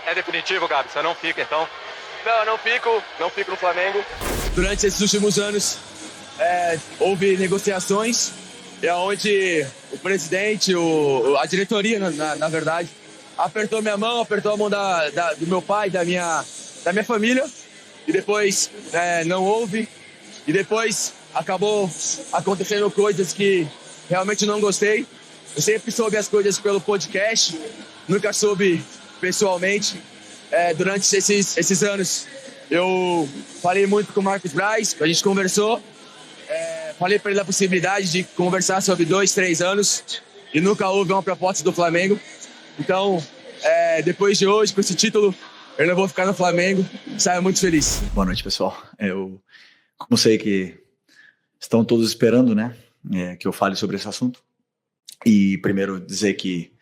É definitivo, Gabi? Você não fica, então? Não, não fico no Flamengo. Durante esses últimos anos, houve negociações, onde o presidente, a diretoria, na verdade, apertou minha mão, apertou a mão do meu pai, da minha família, e depois não houve, e depois acabou acontecendo coisas que realmente não gostei. Eu sempre soube as coisas pelo podcast, nunca soube pessoalmente. Durante esses anos, eu falei muito com o Marcos Braz, a gente conversou, falei para ele a possibilidade de conversar sobre 2-3 anos, e nunca houve uma proposta do Flamengo. Então, depois de hoje, com esse título, eu não vou ficar no Flamengo, saio muito feliz. Boa noite, pessoal. Como sei que estão todos esperando, né, que eu fale sobre esse assunto, e primeiro dizer que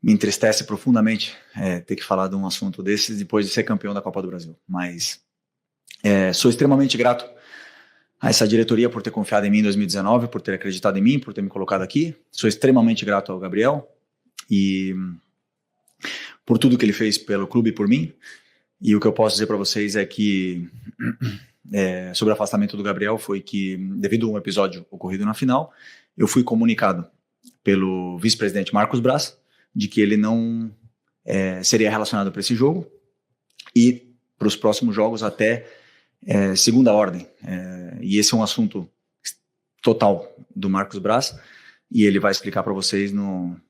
me entristece profundamente ter que falar de um assunto desses depois de ser campeão da Copa do Brasil. Mas sou extremamente grato a essa diretoria por ter confiado em mim em 2019, por ter acreditado em mim, por ter me colocado aqui. Sou extremamente grato ao Gabriel e por tudo que ele fez pelo clube e por mim. E o que eu posso dizer para vocês é que sobre o afastamento do Gabriel foi que, devido a um episódio ocorrido na final, eu fui comunicado pelo vice-presidente Marcos Braz de que ele não seria relacionado para esse jogo e para os próximos jogos até segunda ordem. E esse é um assunto total do Marcos Braz e ele vai explicar para vocês no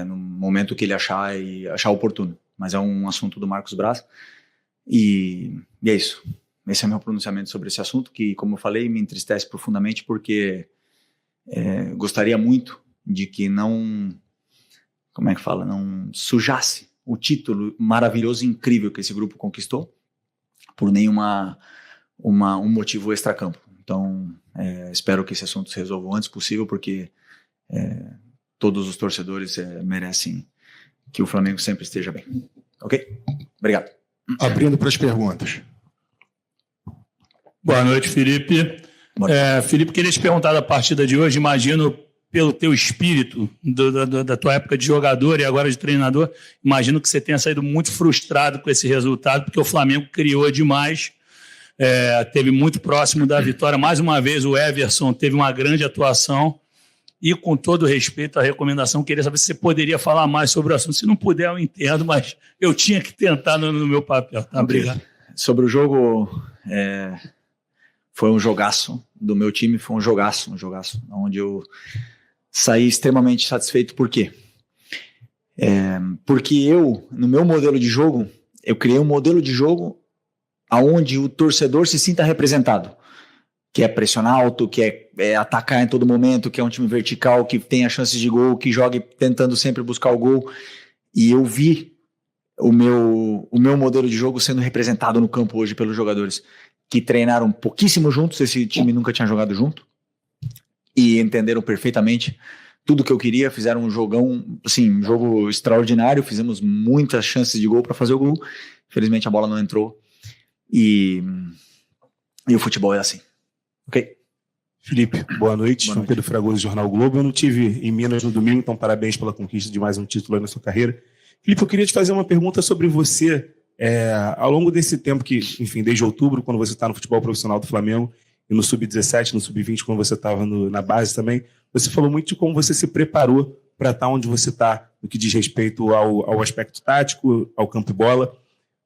momento que ele achar oportuno. Mas é um assunto do Marcos Braz e é isso. Esse é o meu pronunciamento sobre esse assunto, que, como eu falei, me entristece profundamente porque gostaria muito de que não sujasse o título maravilhoso e incrível que esse grupo conquistou por um motivo extracampo. Então, espero que esse assunto se resolva o antes possível, porque todos os torcedores merecem que o Flamengo sempre esteja bem. Ok? Obrigado. Abrindo para as perguntas. Boa noite, Felipe. Felipe, queria te perguntar da partida de hoje. Imagino, pelo teu espírito da tua época de jogador e agora de treinador, imagino que você tenha saído muito frustrado com esse resultado, porque o Flamengo criou demais, teve muito próximo da vitória. Mais uma vez, o Everson teve uma grande atuação e, com todo respeito à recomendação, queria saber se você poderia falar mais sobre o assunto. Se não puder, eu entendo, mas eu tinha que tentar no meu papel. Tá? Obrigado. Sobre o jogo, foi um jogaço do meu time, foi um jogaço, onde eu saí extremamente satisfeito. Por quê? Porque eu, no meu modelo de jogo, eu criei um modelo de jogo onde o torcedor se sinta representado, que é pressionar alto, que é atacar em todo momento, que é um time vertical, que tenha chances de gol, que jogue tentando sempre buscar o gol. E eu vi o meu modelo de jogo sendo representado no campo hoje pelos jogadores que treinaram pouquíssimo juntos, esse time nunca tinha jogado junto, e entenderam perfeitamente tudo que eu queria, fizeram um jogão, assim, um jogo extraordinário, fizemos muitas chances de gol para fazer o gol, infelizmente a bola não entrou, e o futebol é assim, ok? Felipe, boa noite. João Pedro Fragoso, Jornal Globo. Eu não tive em Minas no domingo, então parabéns pela conquista de mais um título aí na sua carreira. Felipe, eu queria te fazer uma pergunta sobre você. Ao longo desse tempo que, enfim, desde outubro, quando você está no futebol profissional do Flamengo, e no Sub-17, no Sub-20, quando você estava na base também, você falou muito de como você se preparou para estar onde você está, no que diz respeito ao aspecto tático, ao campo e bola.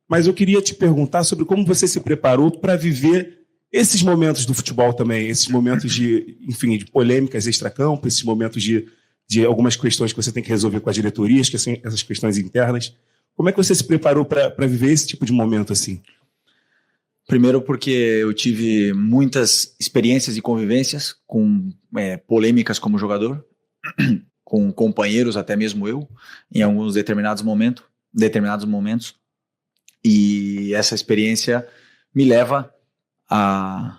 Mas eu queria te perguntar sobre como você se preparou para viver esses momentos do futebol também, esses momentos de polêmicas extracampo, esses momentos de algumas questões que você tem que resolver com as diretorias, que são essas questões internas. Como é que você se preparou para viver esse tipo de momento assim? Primeiro porque eu tive muitas experiências e convivências com polêmicas como jogador, com companheiros, até mesmo eu, em alguns determinados momentos, e essa experiência me leva a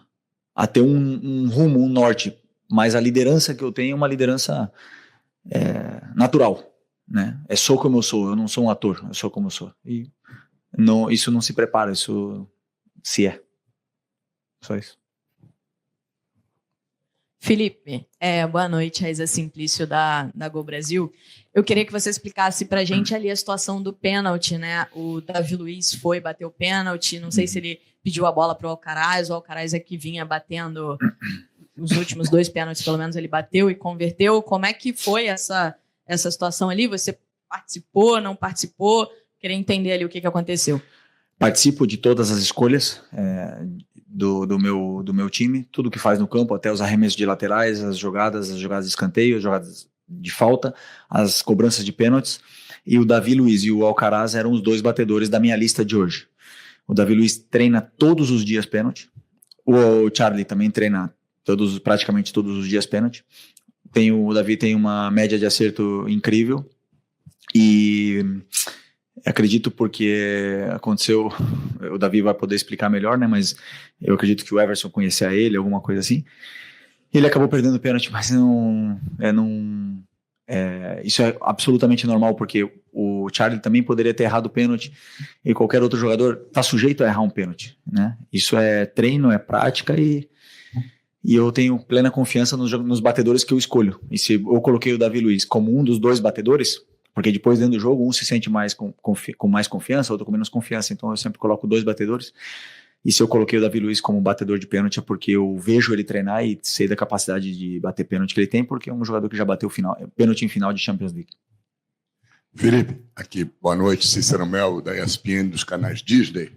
ter um rumo, um norte, mas a liderança que eu tenho é uma liderança natural, né? Sou como eu sou, eu não sou um ator, eu sou como eu sou, e isso não se prepara, isso se é, só isso. Felipe, boa noite, Raíza Simplício da Gol Brasil. Eu queria que você explicasse pra gente ali a situação do pênalti, né? O Davi Luiz foi bater o pênalti, não sei se ele pediu a bola pro Alcaraz, o Alcaraz é que vinha batendo os últimos 2 pênaltis, pelo menos ele bateu e converteu. Como é que foi essa situação ali? Você participou, não participou? Queria entender ali o que aconteceu. Participo de todas as escolhas do meu time, tudo que faz no campo, até os arremessos de laterais, as jogadas de escanteio, as jogadas de falta, as cobranças de pênaltis. E o Davi Luiz e o Alcaraz eram os 2 batedores da minha lista de hoje. O Davi Luiz treina todos os dias pênalti. O Charlie também treina praticamente todos os dias pênalti. O Davi tem uma média de acerto incrível. E acredito porque aconteceu, o Davi vai poder explicar melhor, né? Mas eu acredito que o Everson conhecia ele, alguma coisa assim. Ele acabou perdendo o pênalti, mas isso é absolutamente normal, porque o Charlie também poderia ter errado o pênalti e qualquer outro jogador está sujeito a errar um pênalti, né? Isso é treino, é prática e eu tenho plena confiança nos batedores que eu escolho. E se eu coloquei o Davi Luiz como um dos 2 batedores, porque depois dentro do jogo um se sente mais com mais confiança, outro com menos confiança, então eu sempre coloco 2 batedores. E se eu coloquei o Davi Luiz como batedor de pênalti é porque eu vejo ele treinar e sei da capacidade de bater pênalti que ele tem, porque é um jogador que já bateu pênalti em final de Champions League. Felipe, aqui, boa noite, Cícero Mel, da ESPN, dos canais Disney.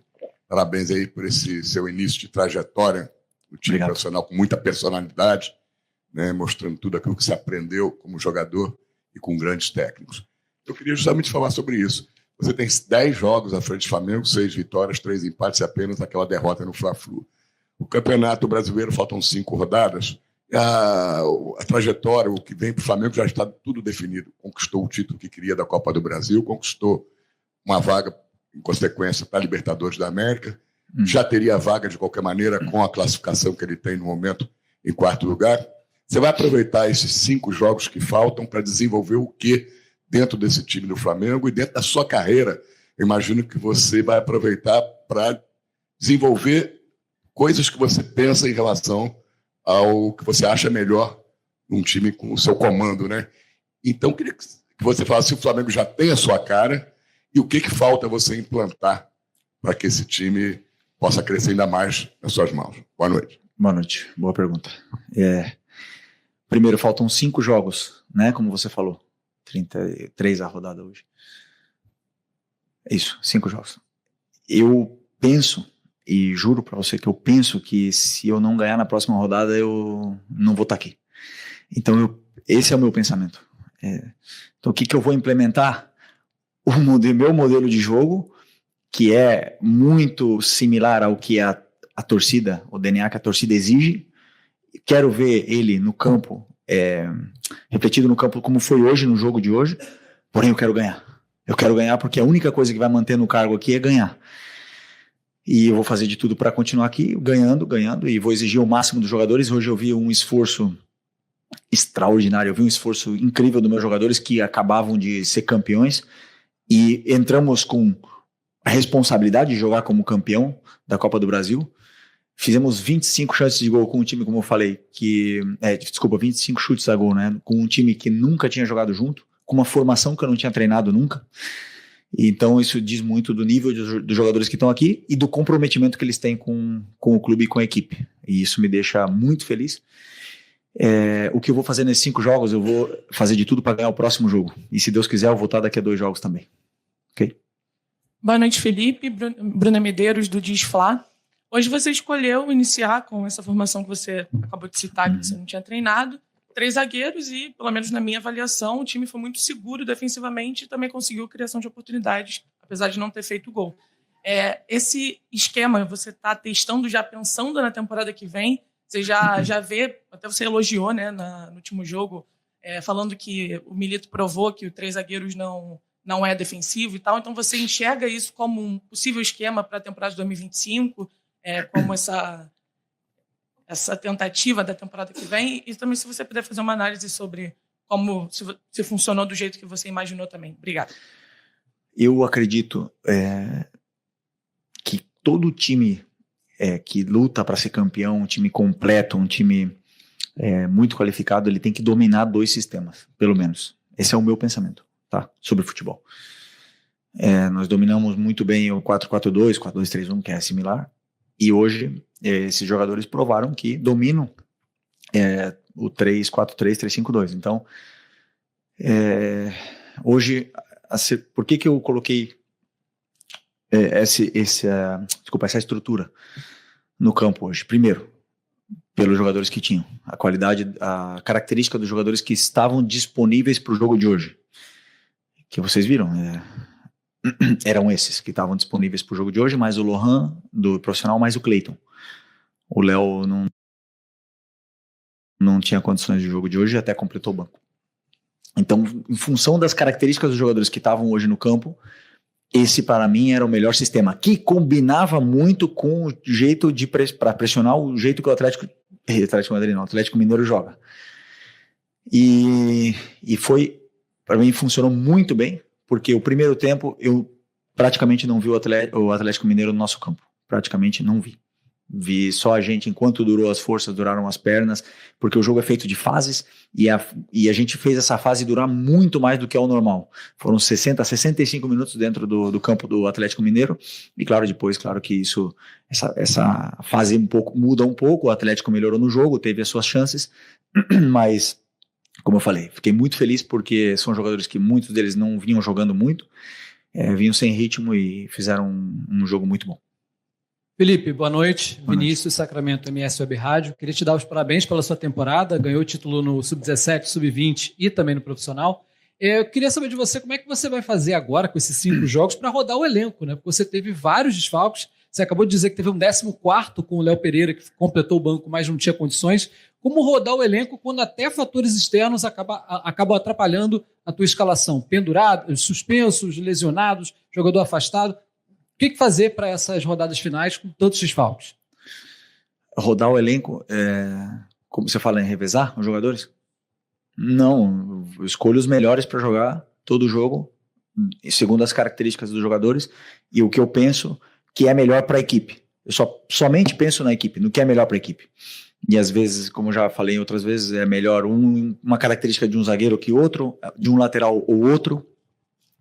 Parabéns aí por esse seu início de trajetória, o time Obrigado. Profissional com muita personalidade, né, mostrando tudo aquilo que você aprendeu como jogador e com grandes técnicos. Eu queria justamente falar sobre isso. Você tem 10 jogos à frente do Flamengo, 6 vitórias, 3 empates e apenas aquela derrota no Fla-Flu. O Campeonato Brasileiro faltam 5 rodadas. A trajetória, o que vem para o Flamengo já está tudo definido. Conquistou o título que queria da Copa do Brasil, conquistou uma vaga, em consequência, para a Libertadores da América. Já teria vaga, de qualquer maneira, com a classificação que ele tem no momento em 4º lugar. Você vai aproveitar esses 5 jogos que faltam para desenvolver o quê dentro desse time do Flamengo e dentro da sua carreira? Eu imagino que você vai aproveitar para desenvolver coisas que você pensa em relação ao que você acha melhor num time com o seu comando, né? Então, queria que você falasse se o Flamengo já tem a sua cara e o que falta você implantar para que esse time possa crescer ainda mais nas suas mãos. Boa noite. Boa noite, boa pergunta. Primeiro, faltam 5 jogos, né? Como você falou. 33 a rodada hoje. Isso, 5 jogos. Eu penso, e juro pra você que eu penso que se eu não ganhar na próxima rodada, eu não vou estar aqui. Então, esse é o meu pensamento. Então, o que eu vou implementar? Meu modelo de jogo, que é muito similar ao que a torcida, o DNA que a torcida exige. Quero ver ele no campo, repetido no campo como foi hoje, no jogo de hoje, porém eu quero ganhar. Eu quero ganhar porque a única coisa que vai manter no cargo aqui é ganhar. E eu vou fazer de tudo para continuar aqui, ganhando, e vou exigir o máximo dos jogadores. Hoje eu vi um esforço extraordinário, eu vi um esforço incrível dos meus jogadores que acabavam de ser campeões e entramos com a responsabilidade de jogar como campeão da Copa do Brasil. Fizemos 25 chances de gol com um time, como eu falei, 25 chutes a gol, né? Com um time que nunca tinha jogado junto, com uma formação que eu não tinha treinado nunca. Então isso diz muito do nível dos jogadores que estão aqui e do comprometimento que eles têm com o clube e com a equipe. E isso me deixa muito feliz. O que eu vou fazer nesses 5 jogos, eu vou fazer de tudo para ganhar o próximo jogo. E se Deus quiser, eu vou estar daqui a 2 jogos também. Ok? Boa noite, Felipe. Bruna Medeiros, do Diz Fla. Hoje você escolheu iniciar com essa formação que você acabou de citar, que você não tinha treinado, 3 zagueiros e, pelo menos na minha avaliação, o time foi muito seguro defensivamente e também conseguiu criação de oportunidades, apesar de não ter feito gol. Esse esquema você está testando, já pensando na temporada que vem, você já vê, até você elogiou, né, no último jogo, falando que o Milito provou que o 3 zagueiros não é defensivo e tal, então você enxerga isso como um possível esquema para a temporada de 2025, como essa tentativa da temporada que vem, e também se você puder fazer uma análise sobre como se funcionou do jeito que você imaginou também. Obrigado. Eu acredito que todo time que luta para ser campeão, um time completo, um time muito qualificado, ele tem que dominar 2 sistemas, pelo menos. Esse é o meu pensamento, tá? Sobre futebol. Nós dominamos muito bem o 4-4-2, 4-2-3-1, que é similar, e hoje esses jogadores provaram que dominam o 3-4-3, 3-5-2. Então, hoje, por que eu coloquei essa estrutura no campo hoje? Primeiro, pelos jogadores que tinham, a qualidade, a característica dos jogadores que estavam disponíveis para o jogo de hoje, que vocês viram, eram esses que estavam disponíveis para o jogo de hoje, mais o Lohan do profissional, mais o Cleiton. O Léo não tinha condições de jogo de hoje e até completou o banco. Então, em função das características dos jogadores que estavam hoje no campo, esse para mim era o melhor sistema, que combinava muito com o jeito para pressionar o jeito que o Atlético Mineiro joga. E foi, para mim, funcionou muito bem, porque o primeiro tempo eu praticamente não vi o Atlético Mineiro no nosso campo. Praticamente não vi. Vi só a gente, enquanto durou as forças, duraram as pernas, porque o jogo é feito de fases e a gente fez essa fase durar muito mais do que é o normal. Foram 60, 65 minutos dentro do campo do Atlético Mineiro e claro, depois, claro que essa fase muda um pouco, o Atlético melhorou no jogo, teve as suas chances, mas, como eu falei, fiquei muito feliz porque são jogadores que muitos deles não vinham jogando muito, vinham sem ritmo e fizeram um jogo muito bom. Felipe, boa noite. Vinícius, Sacramento MS Web Rádio. Queria te dar os parabéns pela sua temporada. Ganhou o título no Sub-17, Sub-20 e também no profissional. Eu queria saber de você como é que você vai fazer agora com esses 5 jogos para rodar o elenco, né? Porque você teve vários desfalques. Você acabou de dizer que teve um 14º com o Léo Pereira, que completou o banco, mas não tinha condições. Como rodar o elenco quando até fatores externos acabam atrapalhando a tua escalação? Pendurados, suspensos, lesionados, jogador afastado. O que fazer para essas rodadas finais com tantos desfalques? Rodar o elenco, como você fala, em revezar os jogadores? Não, eu escolho os melhores para jogar todo jogo, segundo as características dos jogadores e o que eu penso que é melhor para a equipe. Eu somente penso na equipe, no que é melhor para a equipe. E às vezes, como já falei outras vezes, é melhor uma característica de um zagueiro que outro, de um lateral ou outro,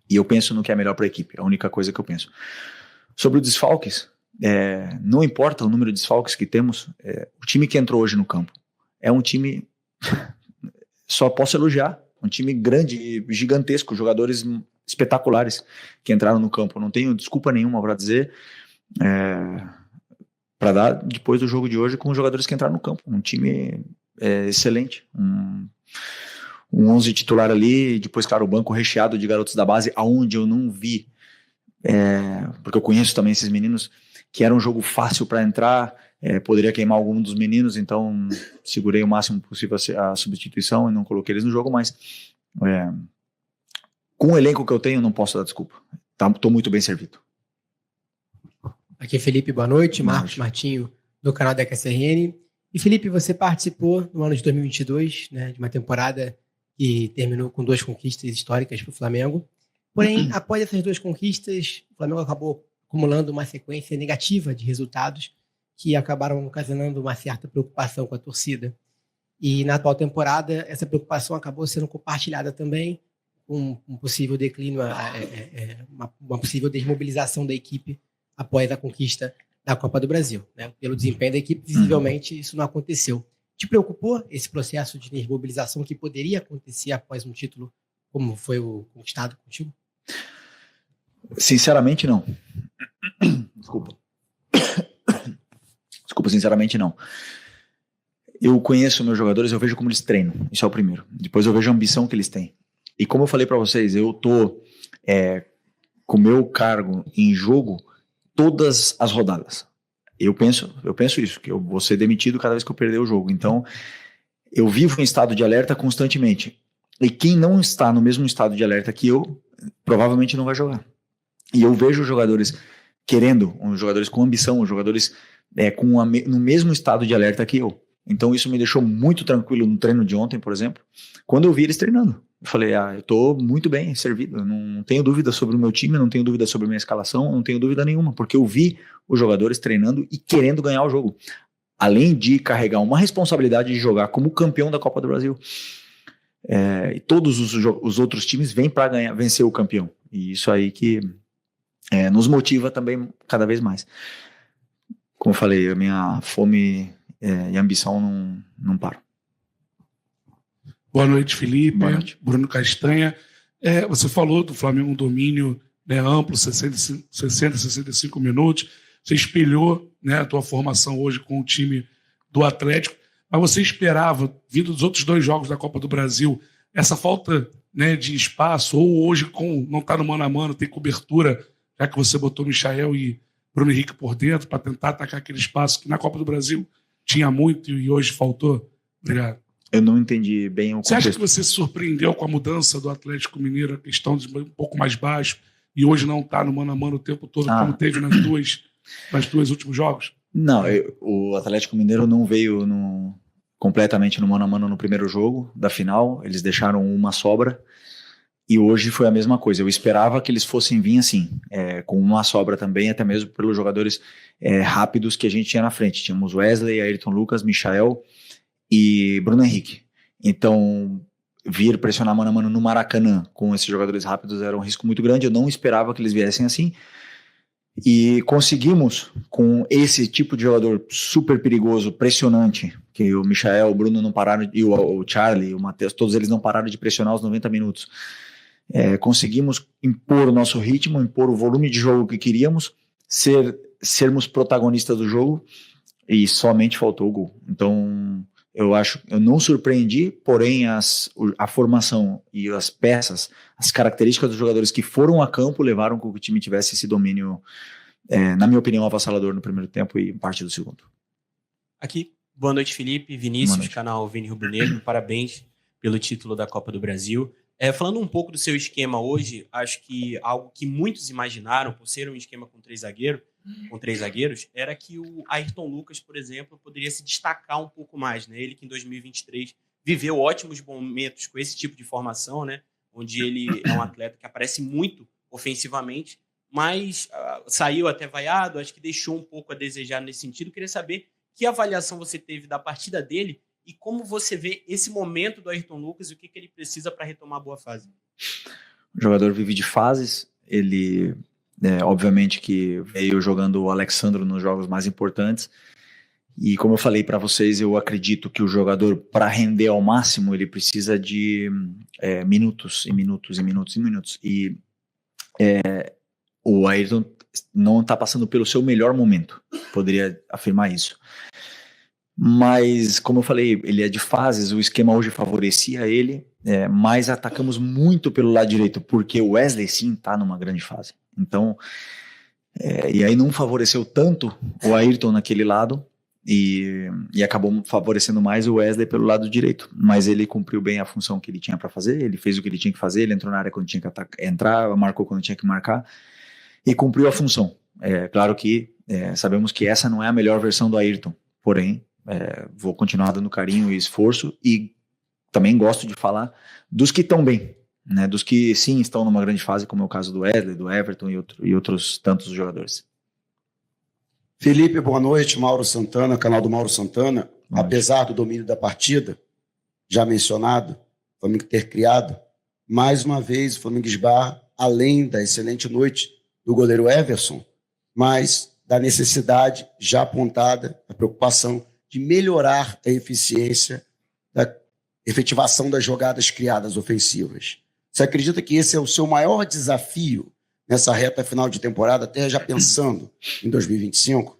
e eu penso no que é melhor para a equipe, é a única coisa que eu penso. Sobre os desfalques, não importa o número de desfalques que temos, o time que entrou hoje no campo é um time, só posso elogiar, um time grande, gigantesco, jogadores espetaculares que entraram no campo. Não tenho desculpa nenhuma para dizer, para dar depois do jogo de hoje com os jogadores que entraram no campo. Um time excelente, um 11 titular ali, depois, claro, o banco recheado de garotos da base, aonde eu não vi, porque eu conheço também esses meninos, que era um jogo fácil para entrar, poderia queimar algum dos meninos, então segurei o máximo possível a substituição e não coloquei eles no jogo, mas com o elenco que eu tenho não posso dar desculpa, estou muito bem servido. Aqui é Felipe, boa noite, Marcos Martinho do canal da KSRN. E Felipe, você participou no ano de 2022, né, de uma temporada que terminou com 2 conquistas históricas para o Flamengo. Porém, após essas 2 conquistas, o Flamengo acabou acumulando uma sequência negativa de resultados que acabaram ocasionando uma certa preocupação com a torcida. E na atual temporada, essa preocupação acabou sendo compartilhada também com um possível declínio, uma possível desmobilização da equipe após a conquista da Copa do Brasil, né? Pelo desempenho da equipe, visivelmente, isso não aconteceu. Te preocupou esse processo de desmobilização que poderia acontecer após um título como foi o conquistado contigo? Sinceramente, não. Desculpa, sinceramente, não. Eu conheço meus jogadores, eu vejo como eles treinam, isso é o primeiro. Depois eu vejo a ambição que eles têm. E como eu falei para vocês, eu tô com o meu cargo em jogo todas as rodadas. Eu penso isso, que eu vou ser demitido cada vez que eu perder o jogo. Então, eu vivo em estado de alerta constantemente. E quem não está no mesmo estado de alerta que eu, provavelmente não vai jogar. E eu vejo jogadores querendo, jogadores com ambição, jogadores no mesmo estado de alerta que eu. Então, isso me deixou muito tranquilo no treino de ontem, por exemplo, quando eu vi eles treinando. Eu falei, eu estou muito bem servido, eu não tenho dúvida sobre o meu time, não tenho dúvida sobre a minha escalação, não tenho dúvida nenhuma, porque eu vi os jogadores treinando e querendo ganhar o jogo. além de carregar uma responsabilidade de jogar como campeão da Copa do Brasil, e todos os outros times vêm para vencer o campeão. E isso aí que nos motiva também cada vez mais. Como eu falei, a minha fome e ambição não param. Boa noite, Felipe. Boa noite. Bruno Castanha. Você falou do Flamengo um domínio, né, amplo, 65 minutos. Você espelhou, né, a tua formação hoje com o time do Atlético, mas você esperava, vindo dos outros 2 jogos da Copa do Brasil, essa falta, né, de espaço, ou hoje não está no mano a mano, tem cobertura, já que você botou Michael e Bruno Henrique por dentro para tentar atacar aquele espaço que na Copa do Brasil tinha muito e hoje faltou? Obrigado. Eu não entendi bem o contexto. Você acha que você se surpreendeu com a mudança do Atlético Mineiro, a questão de um pouco mais baixo, e hoje não está no mano a mano o tempo todo, como teve nas duas últimos jogos? Não, o Atlético Mineiro não veio completamente no mano a mano no primeiro jogo da final, eles deixaram uma sobra, e hoje foi a mesma coisa. Eu esperava que eles fossem vir assim, com uma sobra também, até mesmo pelos jogadores rápidos que a gente tinha na frente. Tínhamos Wesley, Ayrton Lucas, Michael e Bruno Henrique. Então, vir pressionar mano a mano no Maracanã com esses jogadores rápidos era um risco muito grande. Eu não esperava que eles viessem assim. E conseguimos, com esse tipo de jogador super perigoso, pressionante, que o Michael, o Bruno não pararam, e o Charlie, o Matheus, todos eles não pararam de pressionar os 90 minutos. Conseguimos impor o nosso ritmo, impor o volume de jogo que queríamos, sermos protagonistas do jogo, e somente faltou o gol. Então, eu não surpreendi, porém a formação e as peças, as características dos jogadores que foram a campo levaram com que o time tivesse esse domínio, na minha opinião, avassalador no primeiro tempo e parte do segundo. Aqui, boa noite, Felipe, Vinícius, canal Vini Rubro Negro, parabéns pelo título da Copa do Brasil. Falando um pouco do seu esquema hoje, acho que algo que muitos imaginaram, por ser um esquema com três zagueiros, era que o Ayrton Lucas, por exemplo, poderia se destacar um pouco mais, né? Ele que em 2023 viveu ótimos momentos com esse tipo de formação, né? Onde ele é um atleta que aparece muito ofensivamente, mas saiu até vaiado, acho que deixou um pouco a desejar nesse sentido. Queria saber que avaliação você teve da partida dele e como você vê esse momento do Ayrton Lucas e o que ele precisa para retomar a boa fase. O jogador vive de fases, ele obviamente que veio jogando o Alexandro nos jogos mais importantes, e como eu falei para vocês, eu acredito que o jogador, para render ao máximo, ele precisa de minutos e minutos e minutos e minutos, e o Ayrton não está passando pelo seu melhor momento, poderia afirmar isso. Mas, como eu falei, ele é de fases, o esquema hoje favorecia ele, mas atacamos muito pelo lado direito, porque o Wesley sim está numa grande fase. Então, e aí não favoreceu tanto o Ayrton naquele lado, e acabou favorecendo mais o Wesley pelo lado direito. Mas ele cumpriu bem a função que ele tinha para fazer, ele fez o que ele tinha que fazer, ele entrou na área quando tinha que entrar, marcou quando tinha que marcar, e cumpriu a função. Claro que sabemos que essa não é a melhor versão do Ayrton, porém, vou continuar dando carinho e esforço, e também gosto de falar dos que estão bem, né, dos que sim estão numa grande fase, como é o caso do Wesley, do Everton e outros tantos jogadores. Felipe, boa noite. Mauro Santana, canal do Mauro Santana. Apesar do domínio da partida, já mencionado, o Flamengo ter criado, mais uma vez o Flamengo esbarra, além da excelente noite do goleiro Everson, mas da necessidade já apontada, a preocupação de melhorar a eficiência da efetivação das jogadas criadas ofensivas. Você acredita que esse é o seu maior desafio nessa reta final de temporada, até já pensando em 2025?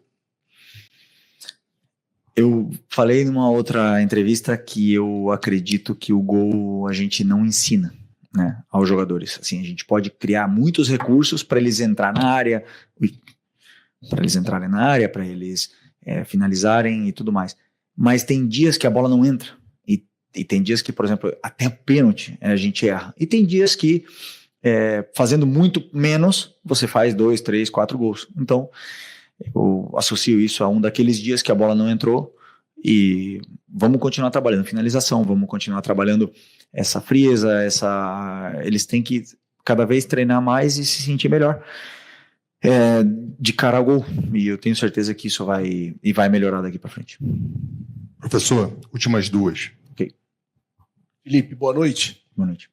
Eu falei numa outra entrevista que eu acredito que o gol a gente não ensina, né, aos jogadores. Assim, a gente pode criar muitos recursos para eles entrarem na área, para eles finalizarem e tudo mais. Mas tem dias que a bola não entra. E tem dias que, por exemplo, até pênalti a gente erra. E tem dias que, fazendo muito menos, você faz 2, 3, 4 gols. Então, eu associo isso a um daqueles dias que a bola não entrou, e vamos continuar trabalhando finalização, vamos continuar trabalhando essa frieza, eles têm que cada vez treinar mais e se sentir melhor. De cara ao gol. E eu tenho certeza que isso vai melhorar daqui para frente. Professor, últimas duas. Ok. Felipe, boa noite. Boa noite.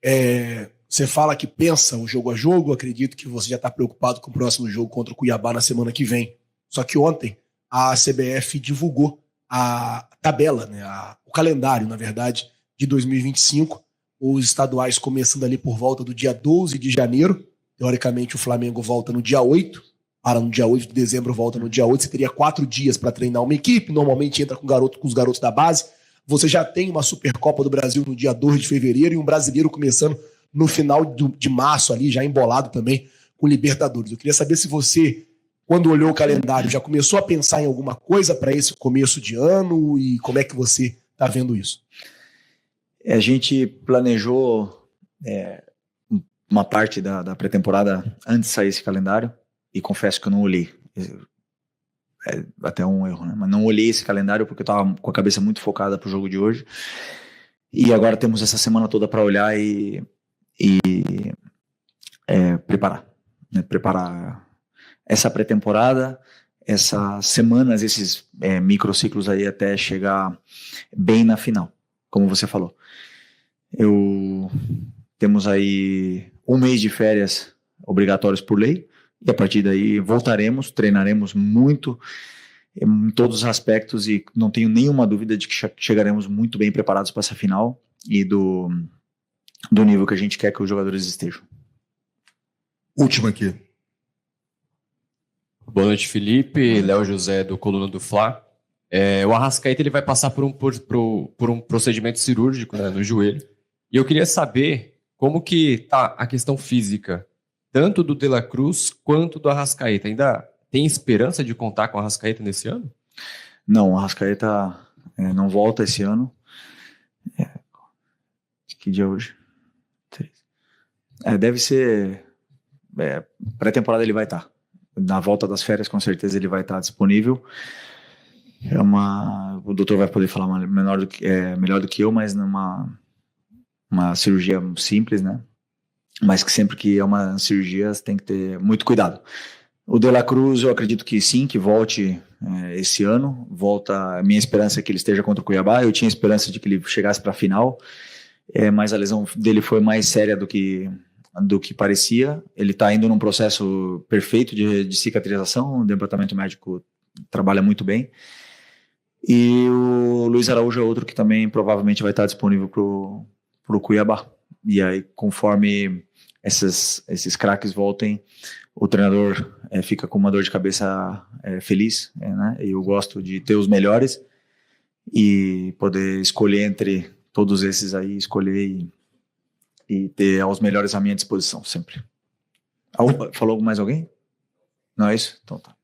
Você fala que pensa o jogo a jogo, acredito que você já está preocupado com o próximo jogo contra o Cuiabá na semana que vem. Só que ontem a CBF divulgou a tabela, né, o calendário, na verdade, de 2025, os estaduais começando ali por volta do dia 12 de janeiro. Teoricamente o Flamengo volta no dia 8, para no dia 8 de dezembro volta no dia 8, você teria 4 dias para treinar uma equipe, normalmente entra com os garotos da base. Você já tem uma Supercopa do Brasil no dia 2 de fevereiro e um brasileiro começando no final de março ali, já embolado também com Libertadores. Eu queria saber se você, quando olhou o calendário, já começou a pensar em alguma coisa para esse começo de ano e como é que você está vendo isso? A gente planejou uma parte da pré-temporada antes de sair esse calendário e confesso que eu não olhei. Até um erro, né? Mas não olhei esse calendário porque eu estava com a cabeça muito focada para o jogo de hoje. E agora temos essa semana toda para olhar e preparar. Né? Preparar essa pré-temporada, essas semanas, esses microciclos aí até chegar bem na final, como você falou. Temos aí um mês de férias obrigatórios por lei, e a partir daí voltaremos, treinaremos muito em todos os aspectos e não tenho nenhuma dúvida de que chegaremos muito bem preparados para essa final e do nível que a gente quer que os jogadores estejam. Última aqui. Boa noite, Felipe. Léo José, do Coluna do Fla. O Arrascaeta ele vai passar por um procedimento cirúrgico, né, no joelho. E eu queria saber como que tá a questão física, tanto do De La Cruz quanto do Arrascaeta. Ainda tem esperança de contar com o Arrascaeta nesse ano? Não, o Arrascaeta não volta esse ano. Que dia é hoje? Deve ser... pré-temporada ele vai estar. Na volta das férias, com certeza, ele vai estar disponível. O doutor vai poder falar melhor do que eu, mas numa cirurgia simples, né? Mas que sempre que é uma cirurgia, você tem que ter muito cuidado. O De La Cruz, eu acredito que sim, que volte esse ano. A minha esperança é que ele esteja contra o Cuiabá. Eu tinha esperança de que ele chegasse para a final, mas a lesão dele foi mais séria do que parecia. Ele está indo num processo perfeito de cicatrização, o departamento médico trabalha muito bem. E o Luiz Araújo é outro que também provavelmente vai estar disponível para o Cuiabá. E aí, conforme esses craques voltem, o treinador fica com uma dor de cabeça feliz, né? Eu gosto de ter os melhores e poder escolher entre todos esses aí, escolher e ter os melhores à minha disposição, sempre. Falou mais alguém? Não é isso? Então tá.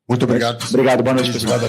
Muito obrigado. Obrigado, boa noite, pessoal.